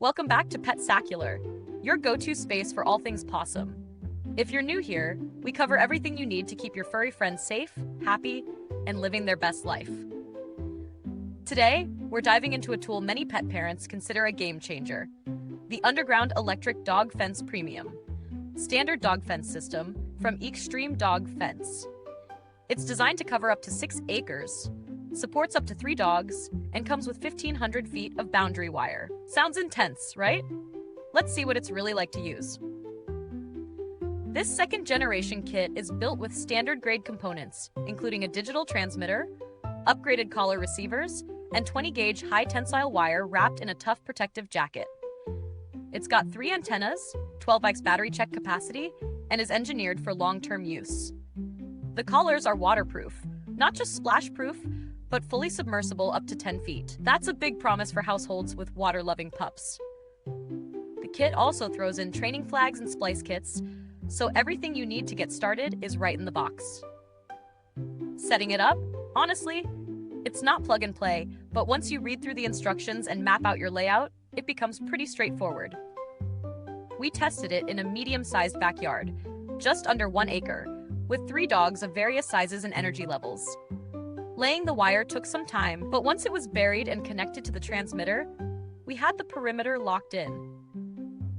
Welcome back to Petsacular, your go-to space for all things possum. If you're new here, we cover everything you need to keep your furry friends safe, happy, and living their best life. Today, we're diving into a tool many pet parents consider a game changer: the Underground Electric Dog Fence Premium Standard Dog Fence System from Extreme Dog Fence. It's designed to cover up to 6 acres, supports up to 3 dogs, and comes with 1,500 feet of boundary wire. Sounds intense, right? Let's see what it's really like to use. This second-generation kit is built with standard-grade components, including a digital transmitter, upgraded collar receivers, and 20-gauge high-tensile wire wrapped in a tough protective jacket. It's got 3 antennas, 12x battery check capacity, and is engineered for long-term use. The collars are waterproof, not just splash-proof, but fully submersible up to 10 feet. That's a big promise for households with water-loving pups. The kit also throws in training flags and splice kits, so everything you need to get started is right in the box. Setting it up? Honestly, it's not plug and play, but once you read through the instructions and map out your layout, it becomes pretty straightforward. We tested it in a medium-sized backyard, just under 1 acre, with 3 dogs of various sizes and energy levels. Laying the wire took some time, but once it was buried and connected to the transmitter, we had the perimeter locked in.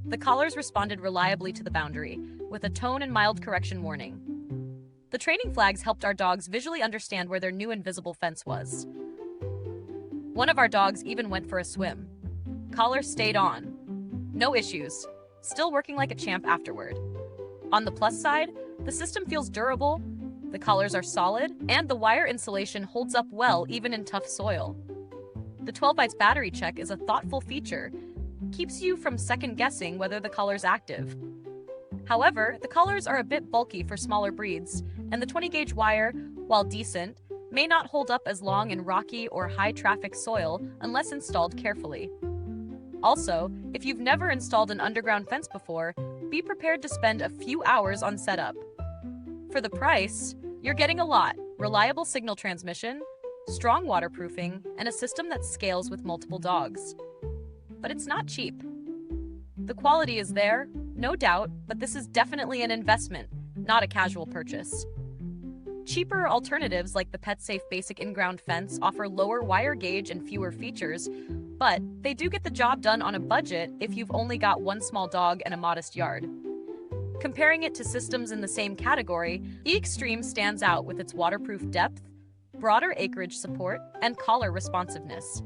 The collars responded reliably to the boundary, with a tone and mild correction warning. The training flags helped our dogs visually understand where their new invisible fence was. One of our dogs even went for a swim. Collar stayed on. No issues. Still working like a champ afterward. On the plus side, the system feels durable, the collars are solid, and the wire insulation holds up well even in tough soil. The 12 battery check is a thoughtful feature. Keeps you from second-guessing whether the collar's active. However, the collars are a bit bulky for smaller breeds, and the 20-gauge wire, while decent, may not hold up as long in rocky or high-traffic soil unless installed carefully. Also, if you've never installed an underground fence before, be prepared to spend a few hours on setup. For the price, you're getting a lot: reliable signal transmission, strong waterproofing, and a system that scales with multiple dogs. But it's not cheap. The quality is there, no doubt, but this is definitely an investment, not a casual purchase. Cheaper alternatives like the PetSafe Basic In-Ground Fence offer lower wire gauge and fewer features, but they do get the job done on a budget if you've only got 1 small dog and a modest yard. Comparing it to systems in the same category, E-Extreme stands out with its waterproof depth, broader acreage support, and collar responsiveness.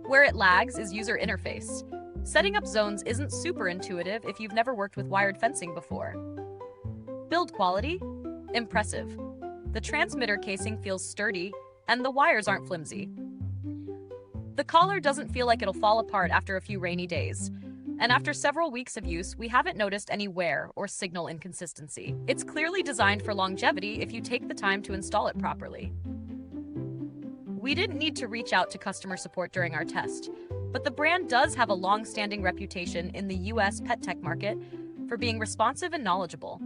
Where it lags is user interface. Setting up zones isn't super intuitive if you've never worked with wired fencing before. Build quality? Impressive. The transmitter casing feels sturdy, and the wires aren't flimsy. The collar doesn't feel like it'll fall apart after a few rainy days, and after several weeks of use, we haven't noticed any wear or signal inconsistency. It's clearly designed for longevity if you take the time to install it properly. We didn't need to reach out to customer support during our test, but the brand does have a long-standing reputation in the US pet tech market for being responsive and knowledgeable.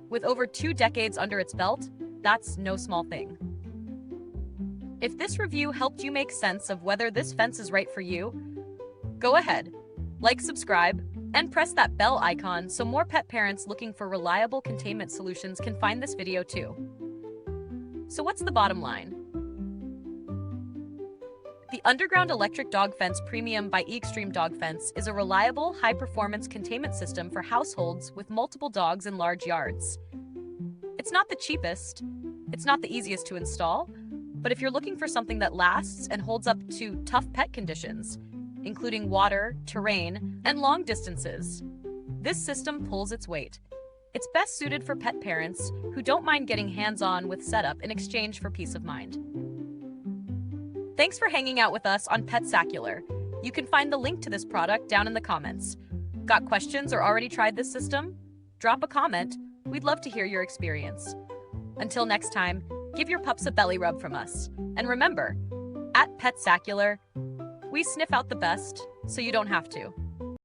With over 2 decades under its belt, that's no small thing. If this review helped you make sense of whether this fence is right for you, go ahead, like, subscribe, and press that bell icon so more pet parents looking for reliable containment solutions can find this video too. So what's the bottom line? The Underground Electric Dog Fence Premium by Extreme Dog Fence is a reliable, high-performance containment system for households with multiple dogs and large yards. It's not the cheapest, it's not the easiest to install, but if you're looking for something that lasts and holds up to tough pet conditions, including water, terrain, and long distances, this system pulls its weight. It's best suited for pet parents who don't mind getting hands-on with setup in exchange for peace of mind. Thanks for hanging out with us on Petsacular. You can find the link to this product down in the comments. Got questions or already tried this system? Drop a comment. We'd love to hear your experience. Until next time, give your pups a belly rub from us. And remember, at Petsacular, we sniff out the best so you don't have to.